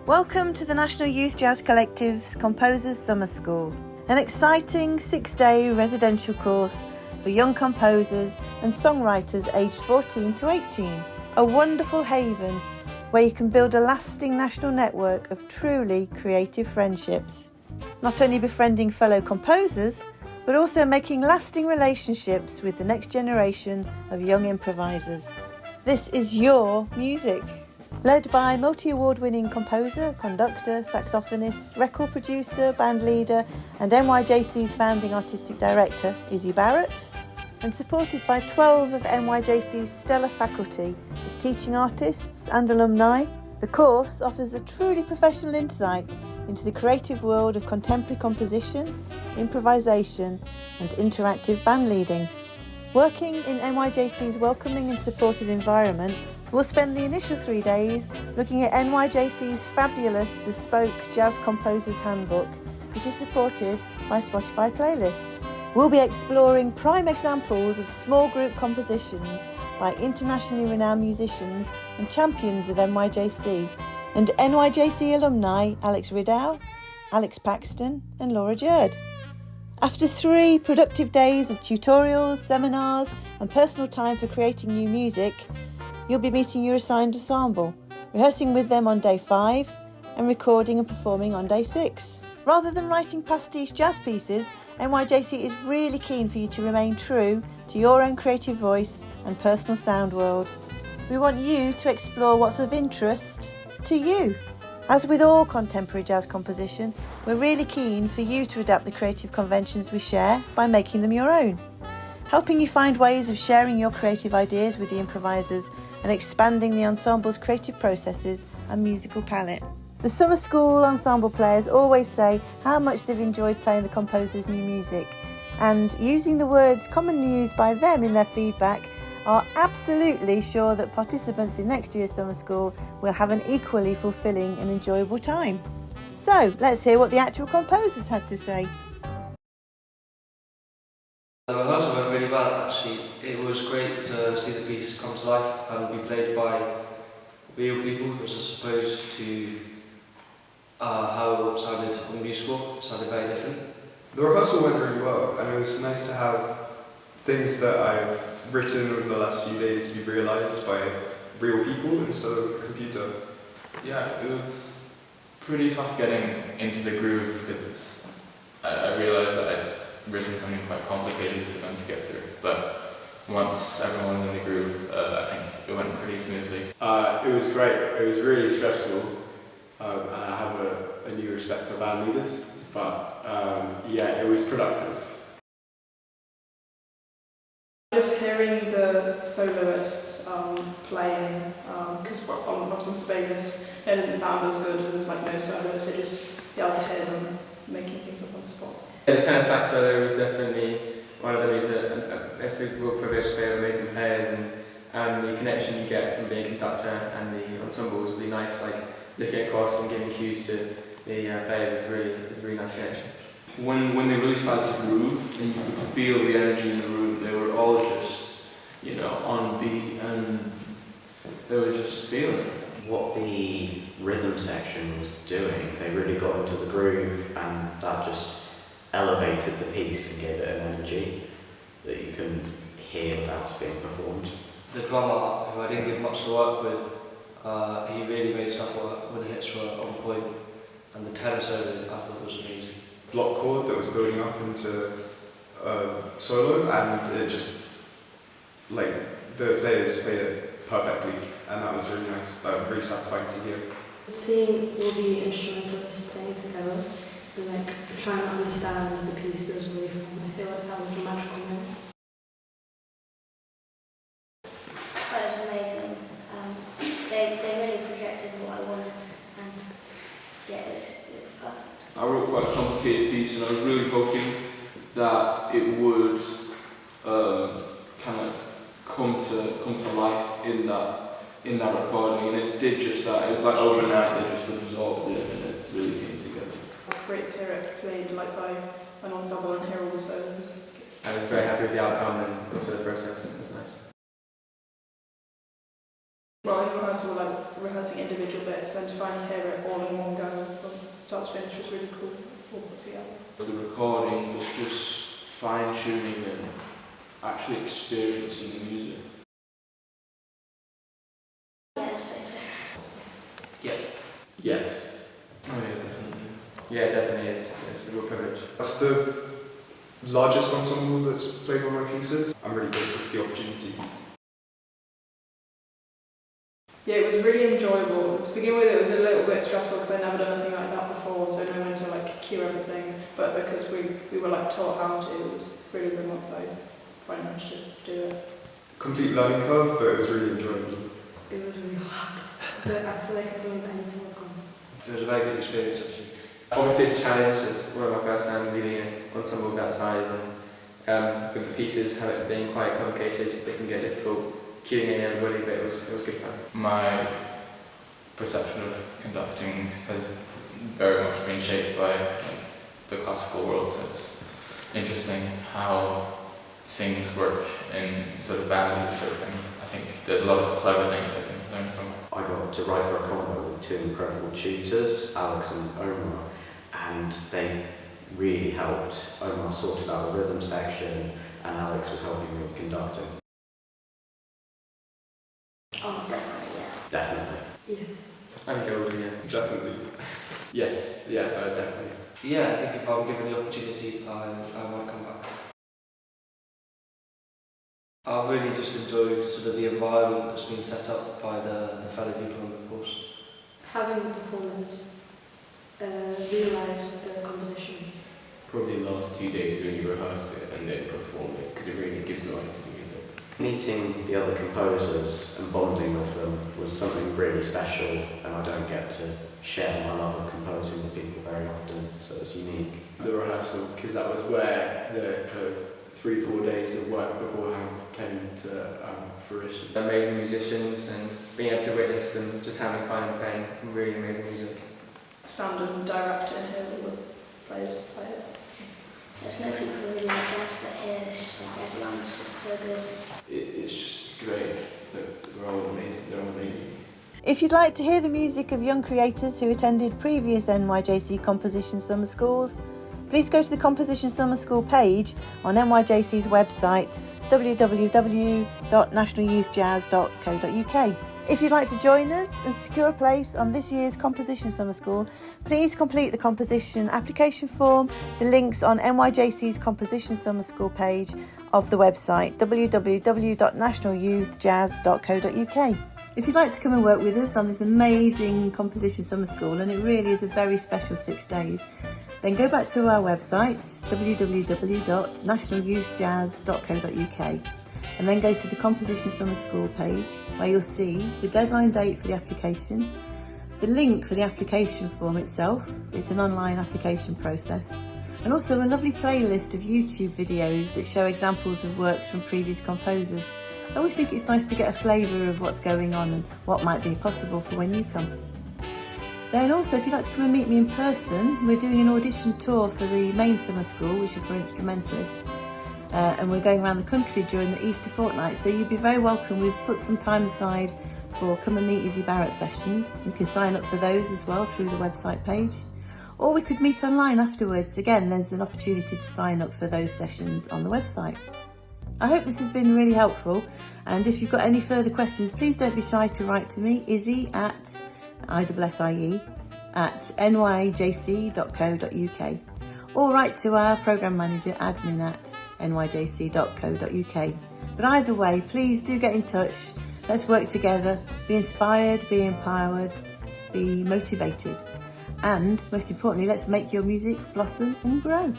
Welcome to the National Youth Jazz Collective's Composers Summer School, an exciting 6-day residential course for young composers and songwriters aged 14 to 18. A wonderful haven where you can build a lasting national network of truly creative friendships. Not only befriending fellow composers, but also making lasting relationships with the next generation of young improvisers. This is your music. Led by multi-award-winning composer, conductor, saxophonist, record producer, band leader and NYJC's founding artistic director, Izzy Barrett, and supported by 12 of NYJC's stellar faculty of teaching artists and alumni, the course offers a truly professional insight into the creative world of contemporary composition, improvisation and interactive band leading. Working in NYJC's welcoming and supportive environment, we'll spend the initial 3 days looking at NYJC's fabulous bespoke Jazz Composers Handbook, which is supported by a Spotify playlist. We'll be exploring prime examples of small group compositions by internationally renowned musicians and champions of NYJC, and NYJC alumni Alex Ridow, Alex Paxton and Laura Jerd. After 3 productive days of tutorials, seminars and personal time for creating new music, you'll be meeting your assigned ensemble, rehearsing with them on day 5 and recording and performing on day 6. Rather than writing pastiche jazz pieces, NYJC is really keen for you to remain true to your own creative voice and personal sound world. We want you to explore what's of interest to you. As with all contemporary jazz composition, we're really keen for you to adapt the creative conventions we share by making them your own, helping you find ways of sharing your creative ideas with the improvisers and expanding the ensemble's creative processes and musical palette. The summer school ensemble players always say how much they've enjoyed playing the composer's new music, and using the words commonly used by them in their feedback, are absolutely sure that participants in next year's summer school will have an equally fulfilling and enjoyable time. So let's hear what the actual composers had to say. The rehearsal went really well actually. It was great to see the piece come to life and be played by real people as opposed to how it sounded on the musical. It sounded very different. The rehearsal went really well, and it was nice to have things that I've written over the last few days be realised by real people instead of a computer. Yeah, it was pretty tough getting into the groove because I realised that I'd written something quite complicated for them to get through. But once everyone was in the groove, I think it went pretty smoothly. It was great. It was really stressful, and I have a new respect for band leaders. But yeah, it was productive. Just hearing the soloists playing, because I was in Vegas, it didn't sound as good, there was like no solo, so just be able to hear them making things up on the spot. The tenor sax solo was definitely one of the reasons a super privilege to play with amazing players, and the connection you get from being a conductor and the ensemble was really nice, like looking across and giving cues to the players is a really nice connection. When they really started to groove and you could feel the energy in the room, they were all just, on beat and they were just feeling it. What the rhythm section was doing, they really got into the groove, and that just elevated the piece and gave it an energy that you couldn't hear without being performed. The drummer, who I didn't give much to work with, he really made stuff work when the hits were on point, and the tenor solo I thought was amazing. Block chord that was building up into a solo, and it just, like, the players played it perfectly, and that was really nice, really satisfying to hear. Seeing all the instrumentalists playing together and like trying to understand the pieces really fun, I feel like that was the magical moment. That was amazing. They really projected what I wanted, and yeah, it was perfect. I wrote quite a complicated piece and I was really hoping that it would kind of come to life in that recording, and it did just that. It was like overnight they just absorbed it and it really came together. It's great to hear it played like by an ensemble and hear all the solos. I was very happy with the outcome and also the process. It was nice. Well, rehearsal were like rehearsing individual bits, and to finally hear it all in one go from start to finish was really cool, all put together. The recording was just fine-tuning and actually experiencing the music. Yes. Oh yeah, definitely. Yeah, definitely, it's a real privilege. That's the largest ensemble that's played one of my pieces. I'm really grateful for the opportunity. Yeah, it was really enjoyable. To begin with, it was a little bit stressful because I'd never done anything like that before, so I wanted to like cue everything. But because we were like taught how to, it was really good once I finally managed to do it. Complete learning curve, but it was really enjoyable. It was really hard, but I feel like it's something that I need to work on. It was a very good experience actually. Obviously it's a challenge, it's one of my first time leading an ensemble of that size, and with the pieces being quite complicated, it can get difficult cueing in everybody, but it was good fun. My perception of conducting has very much been shaped by the classical world. So it's interesting how things work in sort of band leadership, and I think there's a lot of clever things I can learn from. I got to write for a combo with two incredible tutors, Alex and Omar, and they really helped. Omar sorted out the rhythm section, and Alex was helping me with conducting. Oh, definitely, yeah. Definitely. Yes. I think I would, yeah. Definitely. Yes, yeah, definitely. Yeah, I think if I'm given the opportunity, I might come back. I've really just enjoyed sort of the environment that's been set up by the fellow people on the course. Having the performance, realise the composition. Probably the last 2 days when you rehearse it and then perform it, because it really gives life to the music. Meeting the other composers and bonding with them was something really special, and I don't get to share my love of composing with people very often, so it's unique. The rehearsal, because that was where the kind of 3-4 days of work beforehand came to fruition. Amazing musicians, and being able to witness them just having fun and playing really amazing music. Stand and direct and hear all the players play it. There's no people who really like jazz, but here it's just like everyone's just so good. It's just great. They're all amazing. They're all amazing. If you'd like to hear the music of young creators who attended previous NYJC Composition Summer Schools, please go to the Composition Summer School page on NYJC's website www.nationalyouthjazz.co.uk. If you'd like to join us and secure a place on this year's Composition Summer School, please complete the composition application form. The link's on NYJC's Composition Summer School page of the website www.nationalyouthjazz.co.uk. If you'd like to come and work with us on this amazing Composition Summer School, and it really is a very special 6 days, then go back to our website www.nationalyouthjazz.co.uk and then go to the Composition Summer School page, where you'll see the deadline date for the application, the link for the application form itself, it's an online application process, and also a lovely playlist of YouTube videos that show examples of works from previous composers. I always think it's nice to get a flavour of what's going on and what might be possible for when you come. Then also, if you'd like to come and meet me in person, we're doing an audition tour for the main summer school, which is for instrumentalists, and we're going around the country during the Easter fortnight, so you'd be very welcome. We've put some time aside for Come and Meet Izzy Barrett sessions. You can sign up for those as well through the website page, or we could meet online afterwards. Again, there's an opportunity to sign up for those sessions on the website. I hope this has been really helpful, and if you've got any further questions, please don't be shy to write to me, Izzy at nyjc.co.uk, or write to our programme manager, admin at nyjc.co.uk. But either way, please do get in touch. Let's work together, be inspired, be empowered, be motivated, and most importantly, let's make your music blossom and grow.